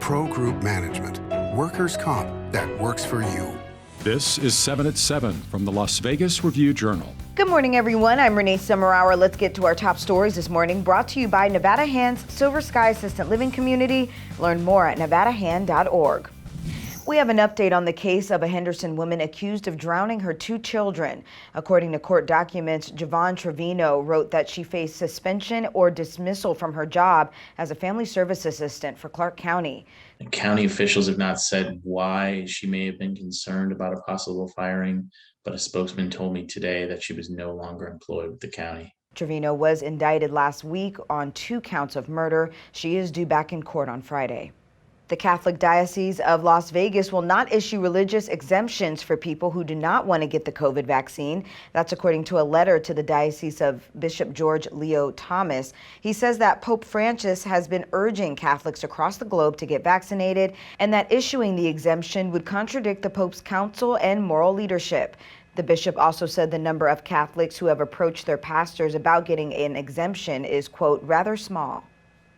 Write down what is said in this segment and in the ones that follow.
Pro Group Management. Workers' comp that works for you. This is 7 at 7 from the Las Vegas Review-Journal. Good morning, everyone. I'm Renee Summerhour. Let's get to our top stories this morning, brought to you by Nevada Hand's Silver Sky Assistant Living Community. Learn more at nevadahand.org. We have an update on the case of a Henderson woman accused of drowning her 2 children. According to court documents, Javon Trevino wrote that she faced suspension or dismissal from her job as a family service assistant for Clark County. County officials have not said why she may have been concerned about a possible firing, but a spokesman told me today that she was no longer employed with the county. Trevino was indicted last week on 2 counts of murder. She is due back in court on Friday. The Catholic Diocese of Las Vegas will not issue religious exemptions for people who do not want to get the COVID vaccine. That's according to a letter to the Diocese of Bishop George Leo Thomas. He says that Pope Francis has been urging Catholics across the globe to get vaccinated, and that issuing the exemption would contradict the Pope's counsel and moral leadership. The bishop also said the number of Catholics who have approached their pastors about getting an exemption is, quote, rather small.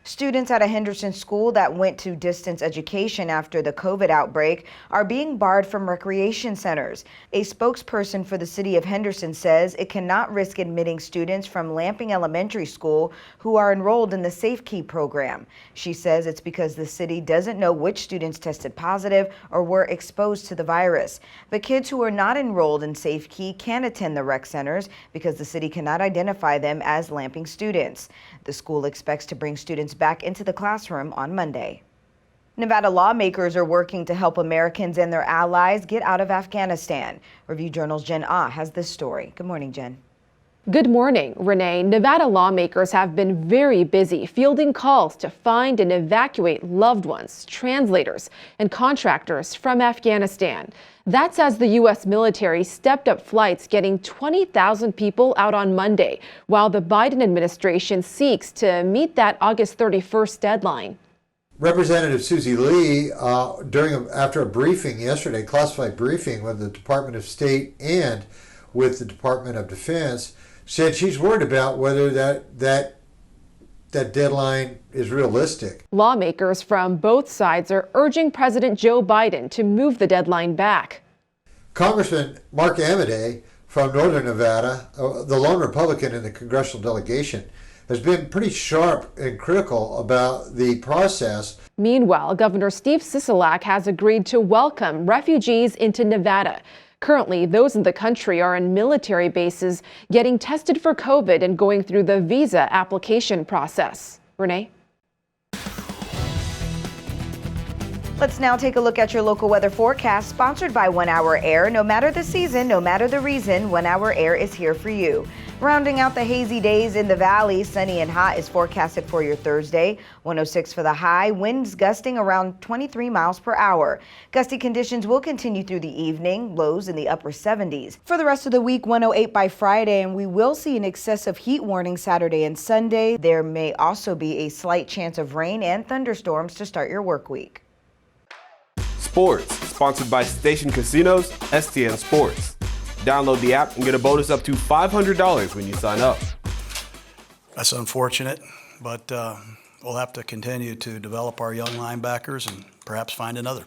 Students at a Henderson school that went to distance education after the COVID outbreak are being barred from recreation centers. A spokesperson for the city of Henderson says it cannot risk admitting students from Lamping Elementary School who are enrolled in the Safekey program. She says it's because the city doesn't know which students tested positive or were exposed to the virus. But kids who are not enrolled in Safekey can attend the rec centers because the city cannot identify them as Lamping students. The school expects to bring students back into the classroom on Monday. Nevada lawmakers are working to help Americans and their allies get out of Afghanistan. Review Journal's Jen Ah has this story. Good morning, Jen. Good morning, Renee. Nevada lawmakers have been very busy fielding calls to find and evacuate loved ones, translators, and contractors from Afghanistan. That's as the U.S. military stepped up flights, getting 20,000 people out on Monday, while the Biden administration seeks to meet that August 31st deadline. Representative Susie Lee, after a briefing yesterday, classified briefing with the Department of State and with the Department of Defense, said she's worried about whether that deadline is realistic. Lawmakers from both sides are urging President Joe Biden to move the deadline back. Congressman Mark Amodei from Northern Nevada, the lone Republican in the congressional delegation, has been pretty sharp and critical about the process. Meanwhile, Governor Steve Sisolak has agreed to welcome refugees into Nevada. Currently, those in the country are in military bases getting tested for COVID and going through the visa application process. Renee? Let's now take a look at your local weather forecast, sponsored by 1 Hour Air. No matter the season, no matter the reason, 1 Hour Air is here for you. Rounding out the hazy days in the valley, sunny and hot is forecasted for your Thursday. 106 for the high, winds gusting around 23 miles per hour. Gusty conditions will continue through the evening, lows in the upper 70s. For the rest of the week, 108 by Friday, and we will see an excessive heat warning Saturday and Sunday. There may also be a slight chance of rain and thunderstorms to start your work week. Sports, sponsored by Station Casinos, STN Sports. Download the app and get a bonus up to $500 when you sign up. That's unfortunate, but we'll have to continue to develop our young linebackers and perhaps find another.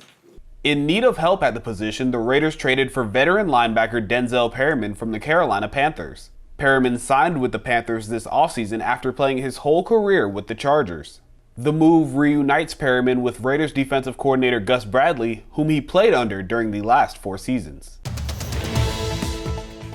In need of help at the position, the Raiders traded for veteran linebacker DENZEL Perryman from the Carolina Panthers. Perryman signed with the Panthers this offseason after playing his whole career with the Chargers. The move reunites Perryman with Raiders defensive coordinator Gus Bradley, whom he played under during the last 4 seasons.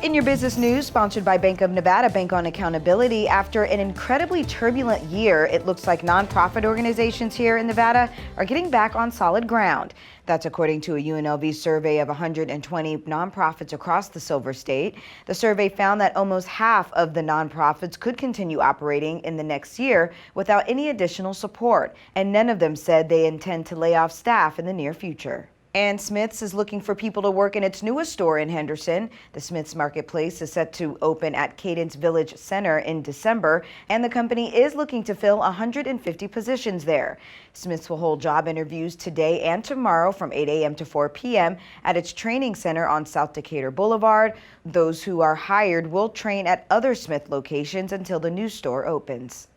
In your business news, sponsored by Bank of Nevada, Bank on Accountability. After an incredibly turbulent year, it looks like nonprofit organizations here in Nevada are getting back on solid ground. That's according to a UNLV survey of 120 nonprofits across the Silver State. The survey found that almost half of the nonprofits could continue operating in the next year without any additional support, and none of them said they intend to lay off staff in the near future. And Smith's is looking for people to work in its newest store in Henderson. The Smith's Marketplace is set to open at Cadence Village Center in December, and the company is looking to fill 150 positions there. Smith's will hold job interviews today and tomorrow from 8 a.m. to 4 p.m. at its training center on South Decatur Boulevard. Those who are hired will train at other Smith locations until the new store opens.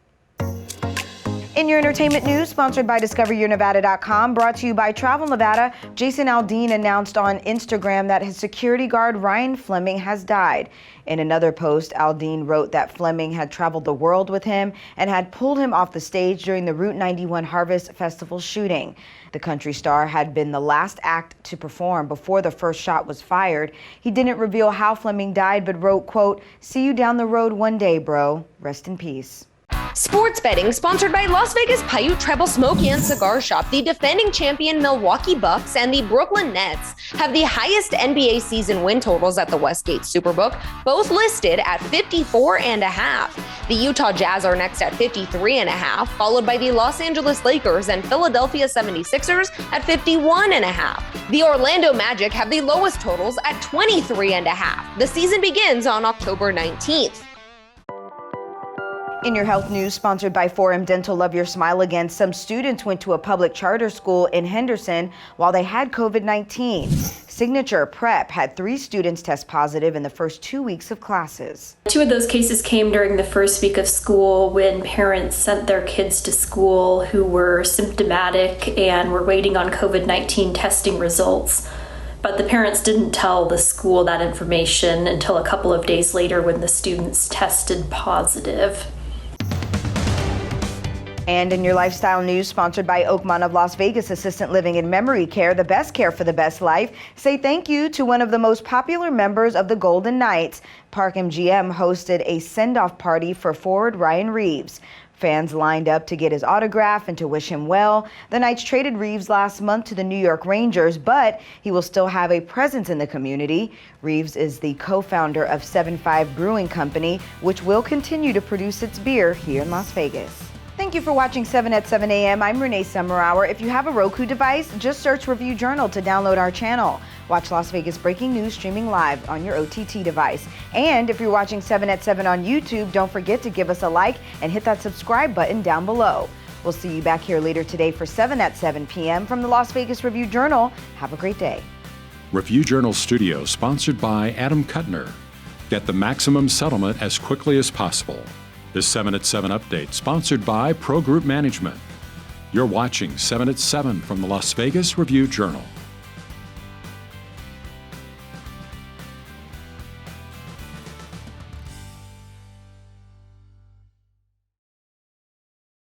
In your entertainment news, sponsored by DiscoverYourNevada.com, brought to you by Travel Nevada, Jason Aldean announced on Instagram that his security guard Ryan Fleming has died. In another post, Aldean wrote that Fleming had traveled the world with him and had pulled him off the stage during the Route 91 Harvest Festival shooting. The country star had been the last act to perform before the first shot was fired. He didn't reveal how Fleming died, but wrote, quote, "See you down the road one day, bro. Rest in peace." Sports betting sponsored by Las Vegas Paiute Tribal Smoke and Cigar Shop. The defending champion Milwaukee Bucks and the Brooklyn Nets have the highest NBA season win totals at the Westgate SuperBook, both listed at 54.5. The Utah Jazz are next at 53.5, followed by the Los Angeles Lakers and Philadelphia 76ers at 51.5. The Orlando Magic have the lowest totals at 23.5. The season begins on October 19th. In your health news, sponsored by 4M Dental, love your smile again. Some students went to a public charter school in Henderson while they had COVID-19. Signature Prep had 3 students test positive in the first 2 weeks of classes. 2 of those cases came during the first week of school when parents sent their kids to school who were symptomatic and were waiting on COVID-19 testing results. But the parents didn't tell the school that information until a couple of days later when the students tested positive. And in your lifestyle news, sponsored by Oakmont of Las Vegas Assistant Living and Memory Care, the best care for the best life, say thank you to one of the most popular members of the Golden Knights. Park MGM hosted a send-off party for forward Ryan Reaves. Fans lined up to get his autograph and to wish him well. The Knights traded Reaves last month to the New York Rangers, but he will still have a presence in the community. Reaves is the co-founder of 7-5 Brewing Company, which will continue to produce its beer here in Las Vegas. Thank you for watching 7 at 7 a.m. I'm Renee Summerhour. If you have a Roku device, just search Review Journal to download our channel. Watch Las Vegas breaking news streaming live on your OTT device. And if you're watching 7 at 7 on YouTube, don't forget to give us a like and hit that subscribe button down below. We'll see you back here later today for 7 at 7 p.m. from the Las Vegas Review Journal. Have a great day. Review Journal Studio, sponsored by Adam Kuttner. Get the maximum settlement as quickly as possible. This 7 at 7 update, sponsored by Pro Group Management. You're watching 7 at 7 from the Las Vegas Review Journal.